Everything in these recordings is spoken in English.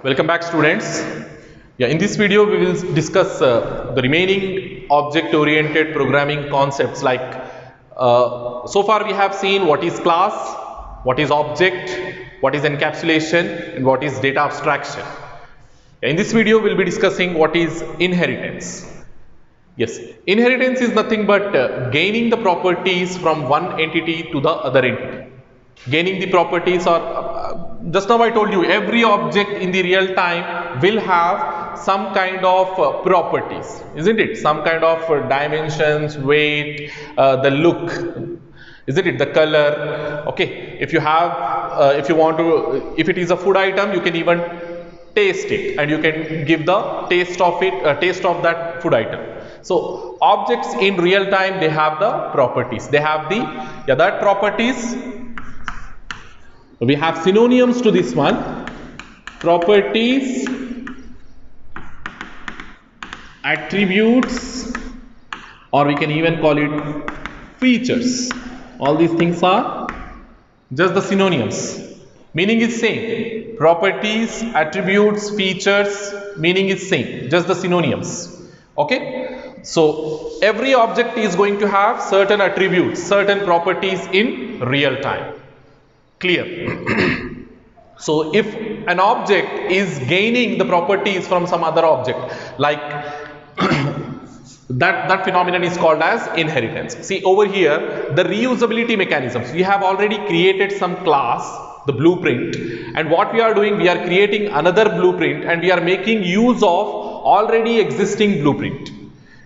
Welcome back, students. In this video we will discuss the remaining object-oriented programming concepts like so far we have seen what is class, what is object, what is encapsulation and what is data abstraction. In this video we will be discussing what is inheritance. Yes, inheritance is nothing but gaining the properties from one entity to the other entity. Gaining the properties or just now I told you every object in the real time will have some kind of properties, isn't it? Some kind of dimensions, weight, the look, isn't it? The color. Okay, if you have, if you want to, if it is a food item, you can even taste it and you can give the taste of it, taste of that food item. So objects in real time, they have the properties. They have the that properties. We have synonyms to this one: properties, attributes, or we can even call it features. All these things are just the synonyms. Meaning is same. Properties, attributes, features, meaning is same. Just the synonyms. Okay. So every object is going to have certain attributes, certain properties in real time. Clear? So if an object is gaining the properties from some other object, like that phenomenon is called as inheritance. See over here, the reusability mechanisms. We have already created some class, the blueprint, and what we are doing, we are creating another blueprint and we are making use of already existing blueprint.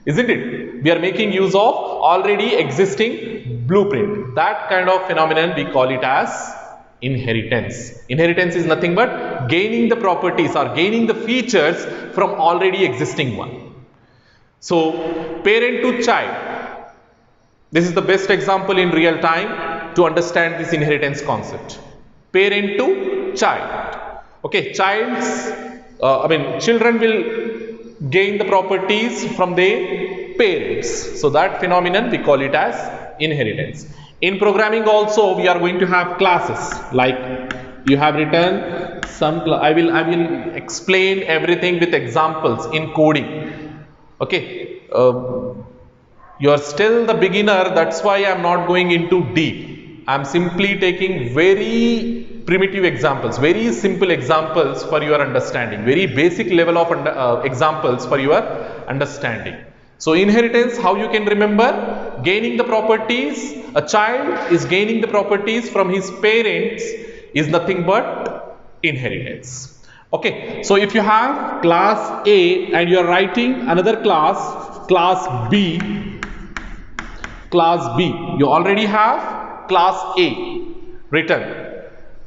Isn't it? We are making use of already existing blueprint. That kind of phenomenon we call it as inheritance. Inheritance is nothing but gaining the properties or gaining the features from already existing one. So parent to child. This is the best example in real time to understand this inheritance concept. Parent to child. Okay, children will gain the properties from their parents. So that phenomenon we call it as inheritance. In programming also we are going to have classes, like you have written some, I will explain everything with examples in coding. Okay, you are still the beginner, that's why I am not going into deep. I am simply taking very primitive examples, very simple examples for your understanding, very basic level of examples for your understanding. So inheritance, how you can remember? Gaining the properties, a child is gaining the properties from his parents is nothing but inheritance. Okay, so if you have class A and you are writing another class B, you already have class A written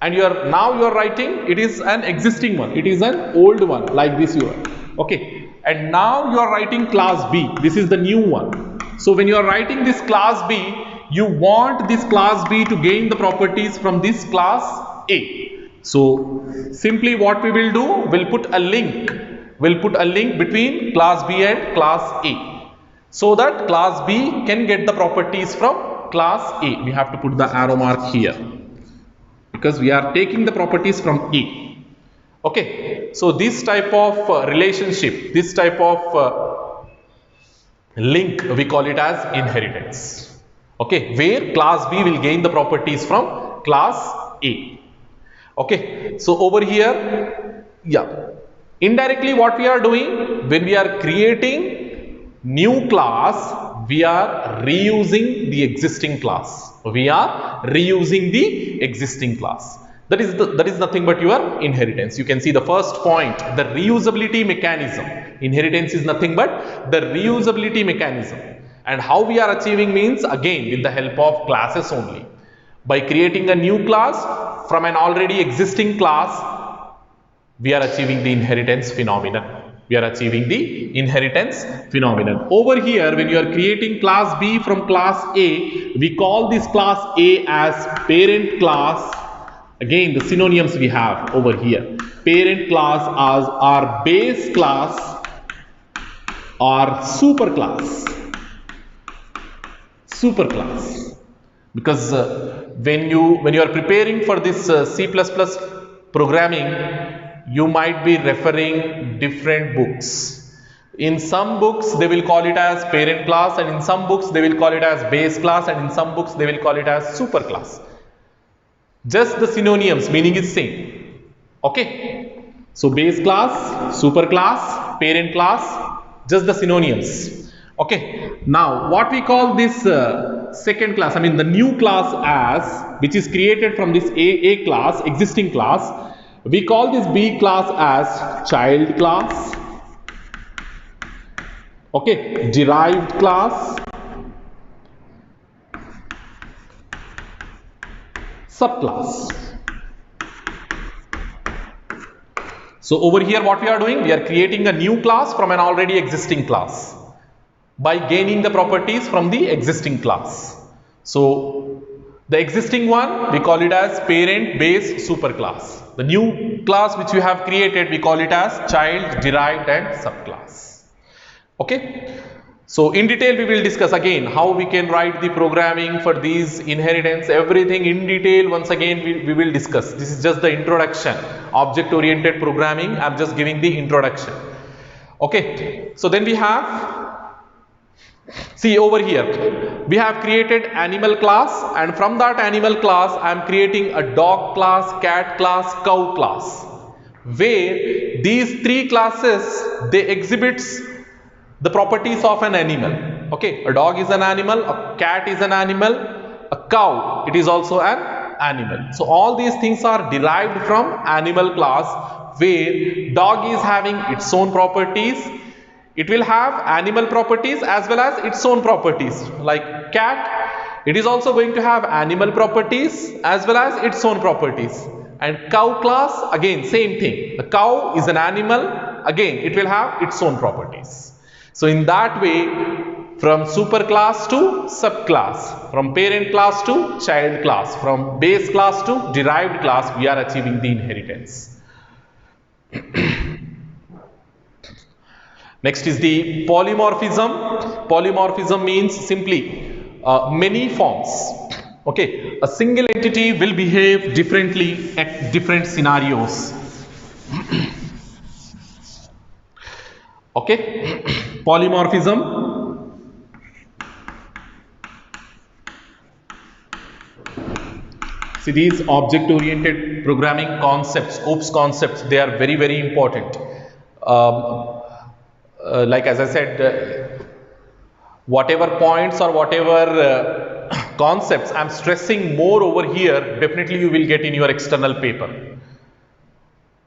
and you are writing, it is an existing one, it is an old one, like this you are. Okay. And now you are writing class B. This is the new one. So when you are writing this class B, you want this class B to gain the properties from this class A. So simply what we will do, we'll put a link. We'll put a link between class B and class A, so that class B can get the properties from class A. We have to put the arrow mark here because we are taking the properties from A. Okay, so this type of relationship, this type of link, we call it as inheritance. Okay, where class B will gain the properties from class A. Okay, so over here, indirectly what we are doing, when we are creating new class, we are reusing the existing class. We are reusing the existing class. That is nothing but your inheritance. You can see the first point, the reusability mechanism. Inheritance is nothing but the reusability mechanism. And how we are achieving means, again with the help of classes only. By creating a new class from an already existing class, we are achieving the inheritance phenomenon. We are achieving the inheritance phenomenon. Over here, when you are creating class B from class A, we call this class A as parent class. Again, the synonyms we have over here. Parent class as our base class or superclass. Superclass. Because when you are preparing for this C++ programming, you might be referring different books. In some books they will call it as parent class, and in some books they will call it as base class, and in some books they will call it as super class. Just the synonyms, meaning is same. Okay, so base class, super class, parent class, just the synonyms. Okay, now what we call this second class, I mean the new class, as which is created from this A class, existing class, we call this B class as child class. Okay, derived class, subclass. So over here what we are doing, we are creating a new class from an already existing class by gaining the properties from the existing class. So the existing one we call it as parent, base, super class. The new class which we have created we call it as child, derived and subclass. Okay, so in detail we will discuss again how we can write the programming for these inheritance, everything in detail. Once again we will discuss. This is just the introduction. Object oriented programming, I am just giving the introduction. Okay, so then we have, see over here we have created animal class, and from that animal class I am creating a dog class, cat class, cow class, where these three classes they exhibits the properties of an animal. Okay, a dog is an animal, a cat is an animal, a cow, it is also an animal. So all these things are derived from animal class, where dog is having its own properties. It will have animal properties as well as its own properties. Like cat, it is also going to have animal properties as well as its own properties. And cow class, again same thing. The cow is an animal, again it will have its own properties. So in that way, from super class to subclass, from parent class to child class, from base class to derived class, we are achieving the inheritance. Next is the polymorphism. Polymorphism means simply many forms. Okay, a single entity will behave differently at different scenarios. Okay, polymorphism. See, these object oriented programming concepts, OOPS concepts, they are very, very important. Like as I said, whatever points or whatever concepts I am stressing more over here, definitely you will get in your external paper.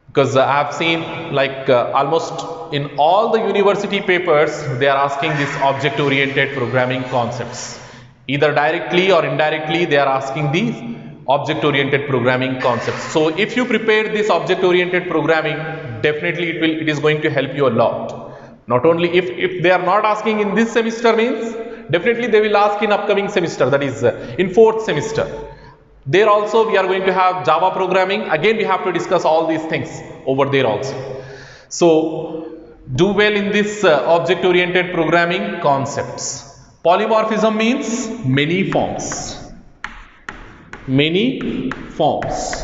Because I have seen like almost in all the university papers, they are asking this object oriented programming concepts. Either directly or indirectly, they are asking these object oriented programming concepts. So if you prepare this object oriented programming, definitely it is going to help you a lot. Not only if they are not asking in this semester, means definitely they will ask in upcoming semester, that is in 4th semester. There also we are going to have Java programming. Again we have to discuss all these things over there also. So do well in this object oriented programming concepts. Polymorphism means many forms. Many forms.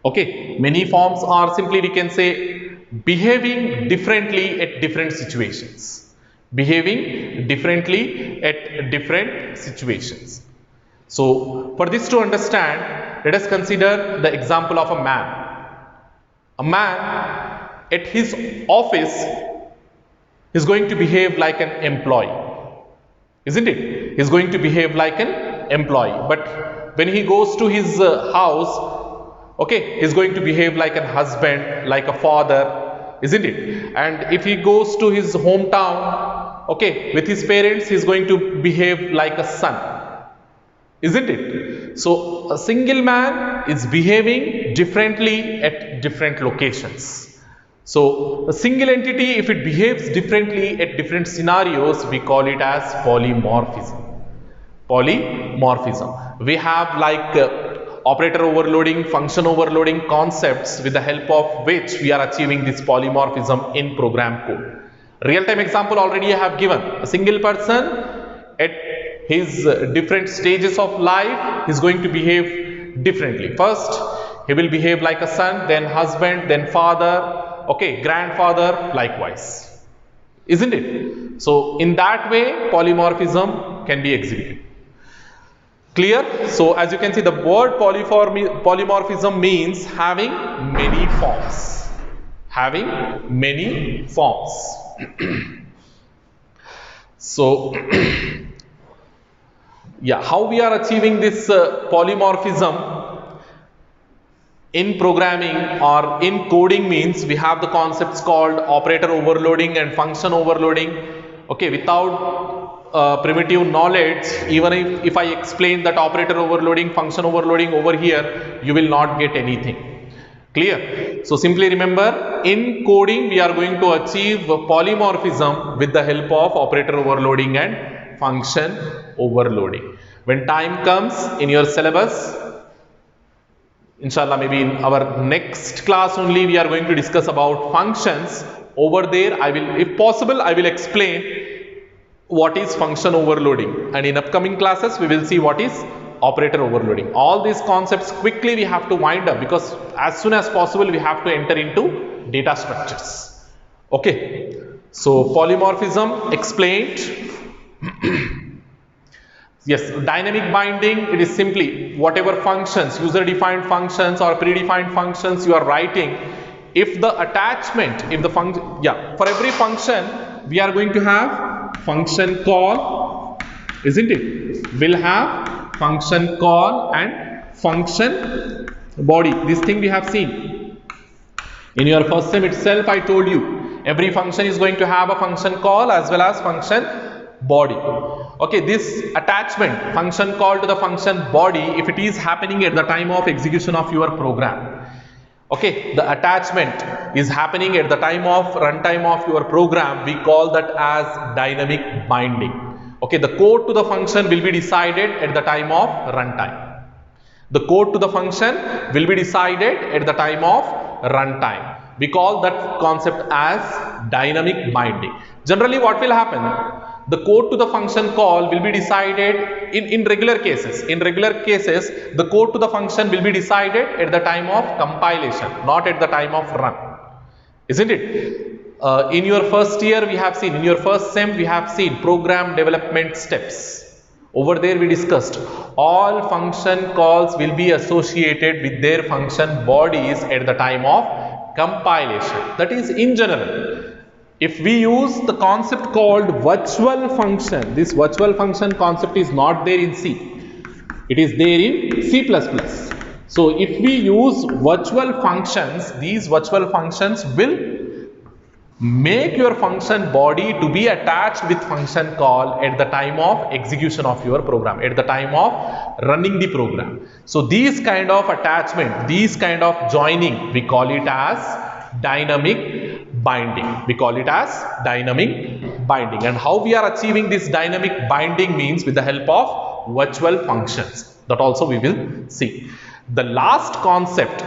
Okay, many forms are simply we can say behaving differently at different situations. Behaving differently at different situations. So for this to understand, let us consider the example of a man. A man at his office is going to behave like an employee, isn't it? He is going to behave like an employee. But when he goes to his house, okay, he is going to behave like a husband, like a father, isn't it? And if he goes to his hometown, okay, with his parents, he is going to behave like a son. Isn't it? So a single man is behaving differently at different locations. So a single entity, if it behaves differently at different scenarios, we call it as polymorphism. Polymorphism. We have like operator overloading, function overloading concepts with the help of which we are achieving this polymorphism in program code. Real-time example already I have given. A single person at his different stages of life is going to behave differently. First, He will behave like a son, then husband, then father, okay, grandfather, likewise. Isn't it? So in that way, polymorphism can be exhibited. Clear? So as you can see, the word polymorphism means having many forms. Having many forms. So yeah, how we are achieving this polymorphism in programming or in coding means we have the concepts called operator overloading and function overloading. Okay, without primitive knowledge, even if I explain that operator overloading, function overloading over here, you will not get anything. Clear? So simply remember, in coding we are going to achieve polymorphism with the help of operator overloading and function overloading. When time comes in your syllabus, inshallah, maybe in our next class only, we are going to discuss about functions. Over there, I will, if possible, I will explain what is function overloading, and in upcoming classes we will see what is operator overloading. All these concepts quickly we have to wind up, because as soon as possible we have to enter into data structures. Okay, so polymorphism explained. Yes, dynamic binding, it is simply whatever functions, user defined functions or predefined functions you are writing, if the attachment, if the function, yeah, for every function we are going to have function call, isn't it? We'll have function call and function body. This thing we have seen in your first sem itself. I told you every function is going to have a function call as well as function body. Okay, this attachment, function call to the function body, if it is happening at the time of execution of your program, okay, the attachment is happening at the time of runtime of your program, we call that as dynamic binding. Okay, the code to the function will be decided at the time of runtime. The code to the function will be decided at the time of runtime. We call that concept as dynamic binding. Generally, what will happen? The code to the function call will be decided in regular cases. In regular cases, the code to the function will be decided at the time of compilation, not at the time of run. Isn't it? In your first year, we have seen, in your first sem, we have seen program development steps. Over there, we discussed all function calls will be associated with their function bodies at the time of compilation. That is in general. If we use the concept called virtual function, this virtual function concept is not there in C. It is there in C++. So if we use virtual functions, these virtual functions will make your function body to be attached with function call at the time of execution of your program, at the time of running the program. So these kind of attachment, these kind of joining, we call it as dynamic binding. We call it as dynamic binding. And how we are achieving this dynamic binding means with the help of virtual functions. That also we will see. The last concept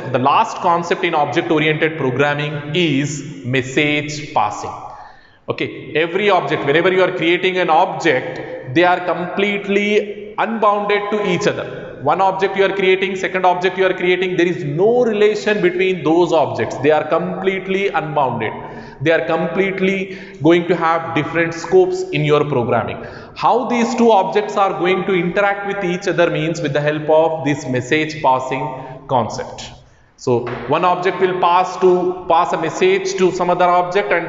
in object-oriented programming is message passing. Okay, every object, whenever you are creating an object, they are completely unbounded to each other. One object you are creating, second object you are creating, there is no relation between those objects. They are completely unbounded. They are completely going to have different scopes in your programming. How these two objects are going to interact with each other means with the help of this message passing concept. So one object will pass a message to some other object, and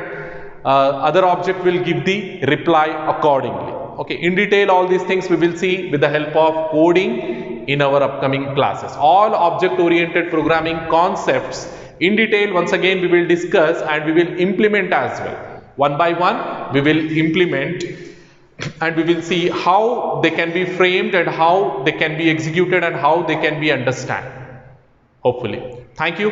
other object will give the reply accordingly. Okay, in detail all these things we will see with the help of coding in our upcoming classes. All object oriented programming concepts in detail once again we will discuss, and we will implement as well. One by one we will implement, and we will see how they can be framed and how they can be executed and how they can be understood, hopefully. Thank you.